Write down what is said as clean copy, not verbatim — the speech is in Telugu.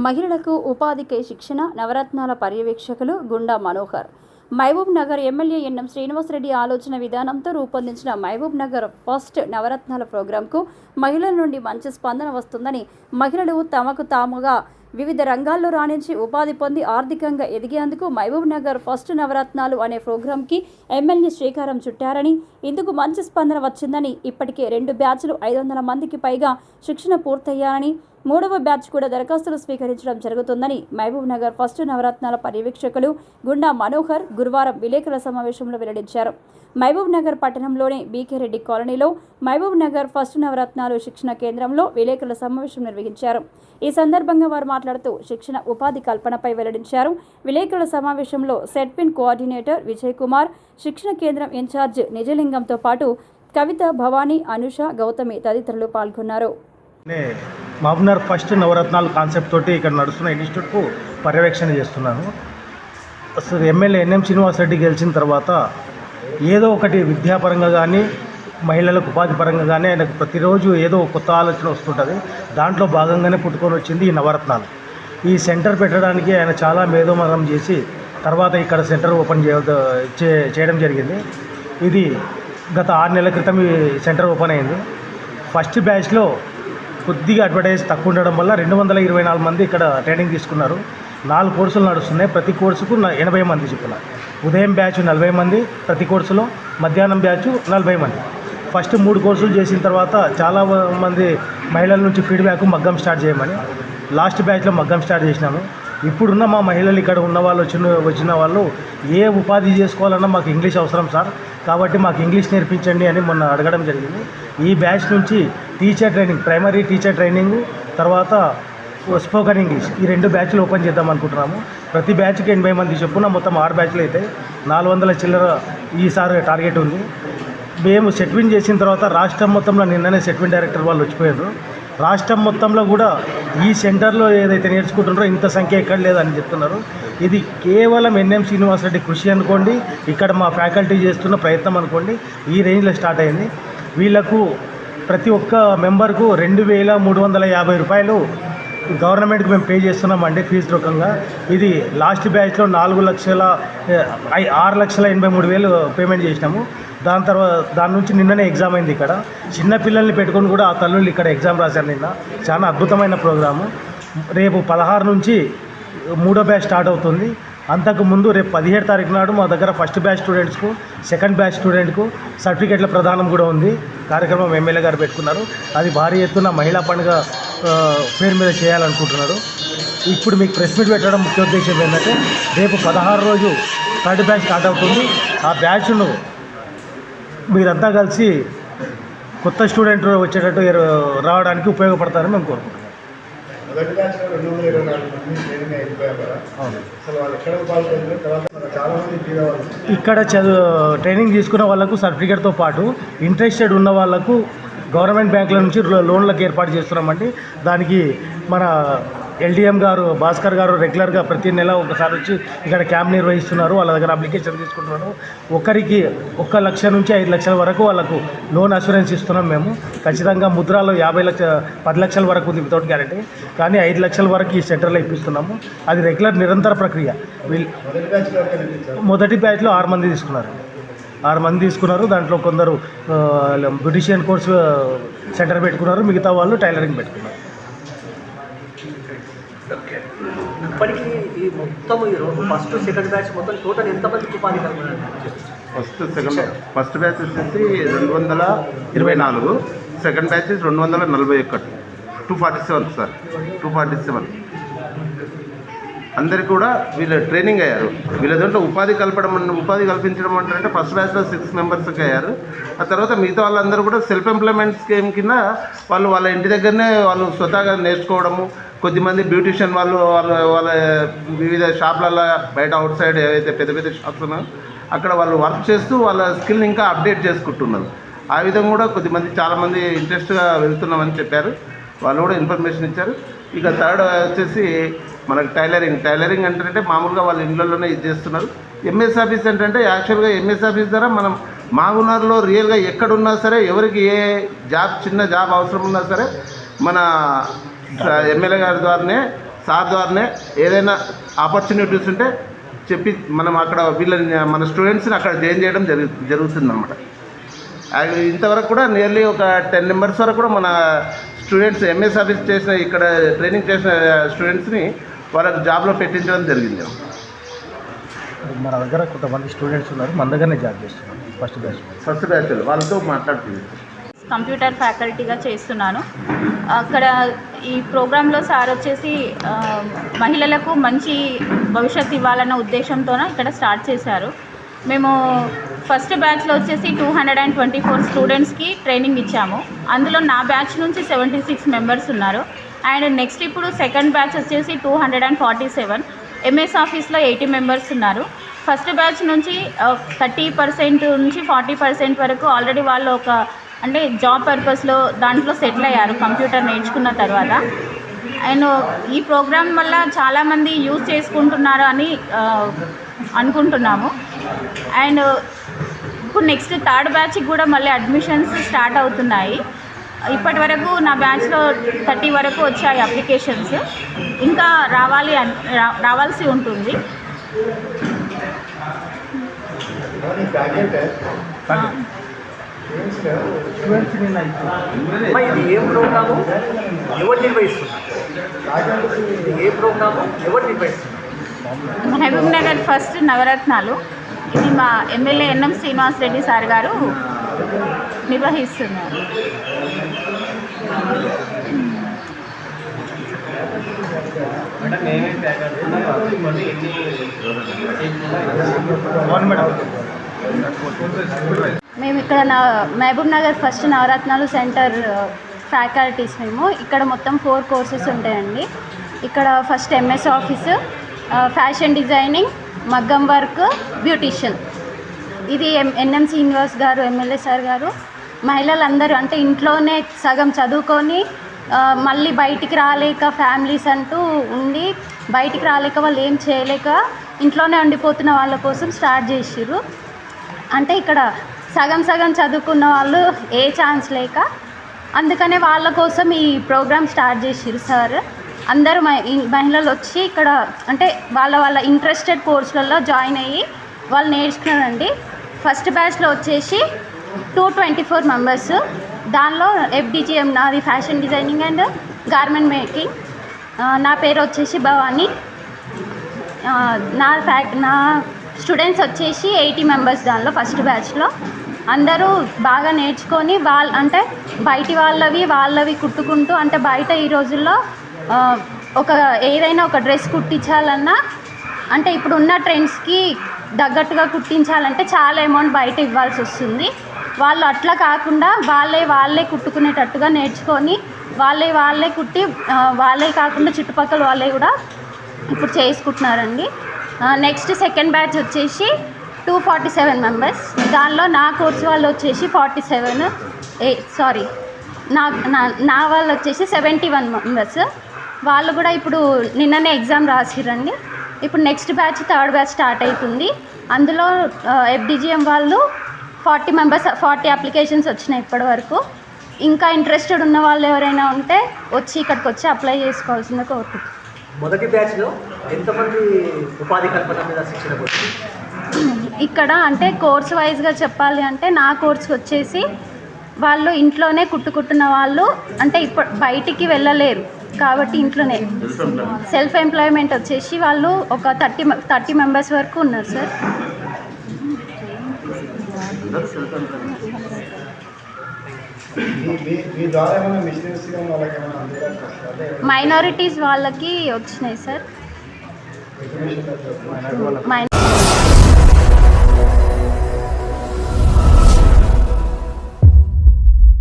మహిళలకు ఉపాధికై శిక్షణ నవరత్నాల పర్యవేక్షకులు గుండా మనోహర్. మహబూబ్ నగర్ ఎమ్మెల్యే ఎన్ఎం శ్రీనివాసరెడ్డి ఆలోచన విధానంతో రూపొందించిన మహబూబ్ నగర్ ఫస్ట్ నవరత్నాల ప్రోగ్రాంకు మహిళల నుండి మంచి స్పందన వస్తుందని, మహిళలు తమకు తాముగా వివిధ రంగాల్లో రాణించి ఉపాధి పొంది ఆర్థికంగా ఎదిగేందుకు మహబూబ్ నగర్ ఫస్ట్ నవరత్నాలు అనే ప్రోగ్రాంకి ఎమ్మెల్యే శ్రీకారం చుట్టారని, ఇందుకు మంచి స్పందన వచ్చిందని, ఇప్పటికే 2 బ్యాచ్లు 500 మందికి పైగా శిక్షణ పూర్తయ్యారని, 3వ బ్యాచ్ కూడా దరఖాస్తులు స్వీకరించడం జరుగుతుందని మహబూబ్ నగర్ ఫస్ట్ నవరత్నాల పర్యవేక్షకులు గుండా మనోహర్ గురువారం విలేకరుల సమావేశంలో వెల్లడించారు. మహబూబ్ నగర్ పట్టణంలోని బీకే రెడ్డి కాలనీలో మహబూబ్ నగర్ ఫస్ట్ నవరత్నాలు శిక్షణ కేంద్రంలో విలేకరుల సమావేశం నిర్వహించారు. ఈ సందర్భంగా వారు మాట్లాడుతూ శిక్షణ ఉపాధి కల్పనపై వెల్లడించారు. విలేకరుల సమావేశంలో సెట్పిన్ కోఆర్డినేటర్ విజయ్ కుమార్, శిక్షణ కేంద్రం ఇన్ఛార్జ్ నిజలింగంతో పాటు కవిత, భవానీ, అనుష, గౌతమి తదితరులు పాల్గొన్నారు. మహబూబ్ నగర్ ఫస్ట్ నవరత్నాలు కాన్సెప్ట్ తోటి ఇక్కడ నడుస్తున్న ఇన్స్టిట్యూట్కు పర్యవేక్షణ చేస్తున్నాను. అసలు ఎమ్మెల్యే ఎన్ఎం శ్రీనివాసరెడ్డి గెలిచిన తర్వాత ఏదో ఒకటి విద్యాపరంగా కానీ మహిళలకు ఉపాధి పరంగా కానీ ఆయనకు ప్రతిరోజు ఏదో కొత్త ఆలోచన వస్తుంటుంది. దాంట్లో భాగంగానే పుట్టుకొని వచ్చింది ఈ నవరత్నాలు. ఈ సెంటర్ పెట్టడానికి ఆయన చాలా మేధోమథనం చేసి తర్వాత ఇక్కడ సెంటర్ ఓపెన్ చేయడం జరిగింది. ఇది గత 6 నెలల క్రితం ఈ సెంటర్ ఓపెన్ అయింది. ఫస్ట్ బ్యాచ్లో కొద్దిగా అడ్వర్టైజ్ తక్కువ ఉండడం వల్ల 224 మంది ఇక్కడ ట్రైనింగ్ తీసుకున్నారు. 4 కోర్సులు నడుస్తున్నాయి. ప్రతి కోర్సుకు 80 మంది చెప్పిన. ఉదయం బ్యాచ్ 40 మంది ప్రతి కోర్సులో, మధ్యాహ్నం బ్యాచ్ 40 మంది. ఫస్ట్ 3 కోర్సులు చేసిన తర్వాత చాలా మంది మహిళల నుంచి ఫీడ్బ్యాక్ మగ్గం స్టార్ట్ చేయమని లాస్ట్ బ్యాచ్లో మగ్గం స్టార్ట్ చేసినాము. ఇప్పుడున్న మా మహిళలు ఇక్కడ ఉన్న వాళ్ళు వచ్చిన వాళ్ళు ఏ ఉపాధి చేసుకోవాలన్నా మాకు ఇంగ్లీష్ అవసరం సార్, కాబట్టి మాకు ఇంగ్లీష్ నేర్పించండి అని మొన్న అడగడం జరిగింది. ఈ బ్యాచ్ నుంచి teacher training, primary teacher training, తర్వాత స్పోకెన్ ఇంగ్లీష్, ఈ 2 బ్యాచ్లు ఓపెన్ చేద్దాం అనుకుంటున్నాము. ప్రతి బ్యాచ్కి 80 మంది చెప్పున మొత్తం 6 బ్యాచ్లు అయితే 400 చిల్లర ఈసారి టార్గెట్ ఉంది. మేము సెట్విన్ చేసిన తర్వాత రాష్ట్రం మొత్తంలో నిన్ననే సెట్విన్ డైరెక్టర్ వాళ్ళు వచ్చిపోయారు. రాష్ట్రం మొత్తంలో కూడా ఈ సెంటర్లో ఏదైతే నేర్చుకుంటున్నారో ఇంత సంఖ్య ఎక్కడ లేదని చెప్తున్నారు. ఇది కేవలం ఎన్ఎం శ్రీనివాసరెడ్డి కృషి అనుకోండి, ఇక్కడ మా ఫ్యాకల్టీ చేస్తున్న ప్రయత్నం అనుకోండి. ఈ రేంజ్లో స్టార్ట్ అయింది. వీళ్ళకు ప్రతి ఒక్క మెంబర్కు 2350 రూపాయలు గవర్నమెంట్కి మేము పే చేస్తున్నామండి ఫీజు రూపంగా. ఇది లాస్ట్ బ్యాచ్లో 6,83,000 పేమెంట్ చేసినాము. దాని నుంచి నిన్ననే ఎగ్జామ్ అయింది. ఇక్కడ చిన్న పిల్లల్ని పెట్టుకొని కూడా ఆ తల్లులు ఇక్కడ ఎగ్జామ్ రాశారు నిన్న. చాలా అద్భుతమైన ప్రోగ్రాము. రేపు 16 నుంచి 3వ బ్యాచ్ స్టార్ట్ అవుతుంది. అంతకుముందు రేపు 17 తారీఖు నాడు మా దగ్గర ఫస్ట్ బ్యాచ్ స్టూడెంట్స్కు, సెకండ్ బ్యాచ్ స్టూడెంట్కు సర్టిఫికెట్ల ప్రదానం కూడా ఉంది. కార్యక్రమం ఎమ్మెల్యే గారు పెట్టుకున్నారు. అది భారీ ఎత్తున మహిళా పండుగ పేరు మీద చేయాలనుకుంటున్నారు. ఇప్పుడు మీకు ప్రెస్ మీట్ పెట్టడం ముఖ్య ఉద్దేశం ఏంటంటే రేపు 16 రోజు థర్డ్ బ్యాచ్ స్టార్ట్ అవుతుంది. ఆ బ్యాచ్ను మీరంతా కలిసి కొత్త స్టూడెంట్ వచ్చేటట్టు రావడానికి ఉపయోగపడతారని మేము కోరుకుంటున్నాం. ఇక్కడ ట్రైనింగ్ తీసుకున్న వాళ్ళకు సర్టిఫికేట్తో పాటు ఇంట్రెస్టెడ్ ఉన్న వాళ్ళకు గవర్నమెంట్ బ్యాంకుల నుంచి లోన్లకు ఏర్పాటు చేస్తున్నామండి. దానికి మన ఎల్డిఎం గారు, భాస్కర్ గారు రెగ్యులర్గా ప్రతి నెల ఒకసారి వచ్చి ఇక్కడ క్యాంప్ నిర్వహిస్తున్నారు. వాళ్ళ దగ్గర అప్లికేషన్ తీసుకుంటున్నారు. ఒకరికి 1 లక్ష నుంచి 5 లక్షల వరకు వాళ్ళకు లోన్ అష్యూరెన్స్ ఇస్తున్నాం మేము. ఖచ్చితంగా ముద్రాలో 10 లక్షల వరకు ఉంది వితౌట్ గ్యారెంటీ, కానీ 5 లక్షల వరకు ఈ సెంటర్లో ఇప్పిస్తున్నాము. అది రెగ్యులర్ నిరంతర ప్రక్రియ. మొదటి బ్యాచ్లో 6 మంది తీసుకున్నారు. 6 మంది తీసుకున్నారు. దాంట్లో కొందరు బ్యూటిషియన్ కోర్సు సెంటర్ పెట్టుకున్నారు, మిగతా వాళ్ళు టైలరింగ్ పెట్టుకున్నారు. ఇప్పటికీ ఈ మొత్తం ఫస్ట్ సెకండ్ బ్యాచ్ మొత్తం టోటల్ ఎంతమంది ఉపాధి కల్పన? ఫస్ట్ బ్యాచ్ వచ్చేసి 224, సెకండ్ బ్యాచ్ 241, 247 సార్, 247 అందరికి కూడా వీళ్ళు ట్రైనింగ్ అయ్యారు. వీళ్ళ దాంట్లో ఉపాధి కల్పించడం అంటే ఫస్ట్ బ్యాచ్లో 6 మెంబర్స్కి అయ్యారు. ఆ తర్వాత మిగతా వాళ్ళందరూ కూడా సెల్ఫ్ ఎంప్లాయ్మెంట్ స్కీమ్ కింద వాళ్ళ ఇంటి దగ్గరనే వాళ్ళు స్వతహాగా నేర్చుకోవడము. కొద్దిమంది బ్యూటిషియన్ వాళ్ళ వివిధ షాప్లలో బయట అవుట్ సైడ్ ఏవైతే పెద్ద షాప్స్ ఉన్నాయో అక్కడ వాళ్ళు వర్క్ చేస్తూ వాళ్ళ స్కిల్ని ఇంకా అప్డేట్ చేసుకుంటున్నారు. ఆ విధంగా కూడా కొద్దిమంది చాలామంది ఇంట్రెస్ట్గా వెళ్తున్నామని చెప్పారు. వాళ్ళు కూడా ఇన్ఫర్మేషన్ ఇచ్చారు. ఇక థర్డ్ వచ్చేసి మనకు టైలరింగ్ అంటే మామూలుగా వాళ్ళ ఇళ్ళల్లోనే ఇది చేస్తున్నారు. ఎంఎస్ ఆఫీస్ అంటే యాక్చువల్గా ఎంఎస్ ఆఫీస్ ద్వారా మనం మాగునర్లో రియల్గా ఎక్కడున్నా సరే, ఎవరికి ఏ చిన్న జాబ్ అవసరం ఉన్నా సరే మన ఎమ్మెల్యే గారి ద్వారానే సార్ ద్వారానే ఏదైనా ఆపర్చునిటీస్ ఉంటే చెప్పి మనం అక్కడ వీళ్ళని మన స్టూడెంట్స్ని అక్కడ జాయిన్ చేయడం జరుగుతుంది అన్నమాట. ఇంతవరకు కూడా నియర్లీ ఒక 10 మెంబర్స్ వరకు కూడా మన స్టూడెంట్స్ ఎంఏ సర్వీస్ చేసిన ఇక్కడ ట్రైనింగ్ చేసిన స్టూడెంట్స్ని వాళ్ళకి జాబ్లో పెట్టించడం జరిగింది. మన దగ్గర కొంతమంది స్టూడెంట్స్ ఉన్నారు, మన దగ్గరనే జాబ్ చేస్తున్నారు. ఫస్ట్ బ్యాచ్ వాళ్ళతో మాట్లాడుతుంది. కంప్యూటర్ ఫ్యాకల్టీగా చేస్తున్నాను. అక్కడ ఈ ప్రోగ్రాంలో సార్ వచ్చేసి మహిళలకు మంచి భవిష్యత్తు ఇవ్వాలన్న ఉద్దేశంతో ఇక్కడ స్టార్ట్ చేశారు. మేము ఫస్ట్ బ్యాచ్లో వచ్చేసి 224 స్టూడెంట్స్కి ట్రైనింగ్ ఇచ్చాము. అందులో నా బ్యాచ్ నుంచి 76 మెంబర్స్ ఉన్నారు. అండ్ నెక్స్ట్ ఇప్పుడు సెకండ్ బ్యాచ్ వచ్చేసి 247. ఎంఎస్ ఆఫీస్లో 80 మెంబర్స్ ఉన్నారు. ఫస్ట్ బ్యాచ్ నుంచి 30% నుంచి 40% వరకు ఆల్రెడీ వాళ్ళు అంటే జాబ్ పర్పస్లో దాంట్లో సెటిల్ అయ్యారు కంప్యూటర్ నేర్చుకున్న తర్వాత. అండ్ ఈ ప్రోగ్రామ్ వల్ల చాలామంది యూజ్ చేసుకుంటున్నారు అని అనుకుంటున్నాము. అండ్ ఇప్పుడు నెక్స్ట్ థర్డ్ బ్యాచ్కి కూడా మళ్ళీ అడ్మిషన్స్ స్టార్ట్ అవుతున్నాయి. ఇప్పటి వరకు నా బ్యాచ్లో 30 వరకు వచ్చాయి అప్లికేషన్స్. ఇంకా రావాల్సి ఉంటుంది. ఇది ఏ ప్రోగ్రాము ఎవరు నిర్వహిస్తున్నారు? ఏ ప్రోగ్రాము ఎవరు నిర్వహిస్తున్నారు? మహబూబ్ నగర్ ఫస్ట్ నవరత్నాలు. ఇది మా MLA NM Srinivas Reddy sir గారు నిర్వహిస్తున్నారు. మేము ఇక్కడ మహబూబ్ నగర్ ఫస్ట్ నవరత్నాలు సెంటర్ ఫ్యాకల్టీస్. మేము ఇక్కడ మొత్తం 4 కోర్సెస్ ఉంటాయండి. ఇక్కడ first MS office, fashion designing, మగ్గం వర్క్, బ్యూటిషియన్. ఇది ఎన్ఎం శ్రీనివాస్ గారు ఎమ్మెల్యే సార్ గారు మహిళలందరూ అంటే ఇంట్లోనే సగం చదువుకొని మళ్ళీ బయటికి రాలేక ఫ్యామిలీస్ అంటూ ఉండి బయటికి రాలేక వాళ్ళు ఏం చేయలేక ఇంట్లోనే ఉండిపోతున్న వాళ్ళ కోసం స్టార్ట్ చేసిర్రు. అంటే ఇక్కడ సగం చదువుకున్న వాళ్ళు ఏ ఛాన్స్ లేక అందుకనే వాళ్ళ కోసం ఈ ప్రోగ్రామ్ స్టార్ట్ చేసిర్రు సార్. అందరూ మహిళలు వచ్చి ఇక్కడ అంటే వాళ్ళ ఇంట్రెస్టెడ్ కోర్సులలో జాయిన్ అయ్యి వాళ్ళు నేర్చుకున్నారండి. ఫస్ట్ బ్యాచ్లో వచ్చేసి 224 మెంబర్స్. దానిలో FDGM నాది fashion designing and garment making. నా పేరు వచ్చేసి భవానీ. నా స్టూడెంట్స్ వచ్చేసి 80 మెంబర్స్ దానిలో ఫస్ట్ బ్యాచ్లో. అందరూ బాగా నేర్చుకొని అంటే బయటి వాళ్ళవి కుట్టుకుంటూ అంటే బయట ఈ రోజుల్లో ఏదైనా ఒక డ్రెస్ కుట్టించాలన్నా అంటే ఇప్పుడు ఉన్న ట్రెండ్స్కి తగ్గట్టుగా కుట్టించాలంటే చాలా అమౌంట్ బయట ఇవ్వాల్సి వస్తుంది. వాళ్ళు అట్లా కాకుండా వాళ్ళే కుట్టుకునేటట్టుగా నేర్చుకొని వాళ్ళే కుట్టి వాళ్ళే కాకుండా చుట్టుపక్కల వాళ్ళే కూడా ఇప్పుడు చేసుకుంటున్నారండి. నెక్స్ట్ సెకండ్ బ్యాచ్ వచ్చేసి 247 మెంబర్స్. దానిలో నా కోర్సు వాళ్ళు వచ్చేసి 47 నా వాళ్ళు వచ్చేసి 71 మెంబర్స్. వాళ్ళు కూడా ఇప్పుడు నిన్ననే ఎగ్జామ్ రాసిరండి. ఇప్పుడు next batch third batch start అవుతుంది. అందులో FDGM వాళ్ళు 40 మెంబర్స్ 40 అప్లికేషన్స్ వచ్చినాయి ఇప్పటి వరకు. ఇంకా ఇంట్రెస్టెడ్ ఉన్న వాళ్ళు ఎవరైనా ఉంటే ఇక్కడికి వచ్చి అప్లై చేసుకోవాల్సిందే కోరుకుంటున్నాను. మొదటి బ్యాచ్లో ఎంతమంది ఉపాధి కల్పన మీద శిక్షణ పొందారు? ఇక్కడ అంటే కోర్స్ వైజ్గా చెప్పాలి అంటే నా కోర్సుకి వచ్చేసి వాళ్ళు ఇంట్లోనే కుట్టుకుంటున్న వాళ్ళు అంటే ఇప్పుడు బయటికి వెళ్ళలేరు కాబట్టి ఇంట్లోనే సెల్ఫ్ ఎంప్లాయ్మెంట్ వచ్చేసి వాళ్ళు ఒక 30 మెంబర్స్ వరకు ఉన్నారు సార్. మైనారిటీస్ వాళ్ళకి వచ్చినాయి సార్.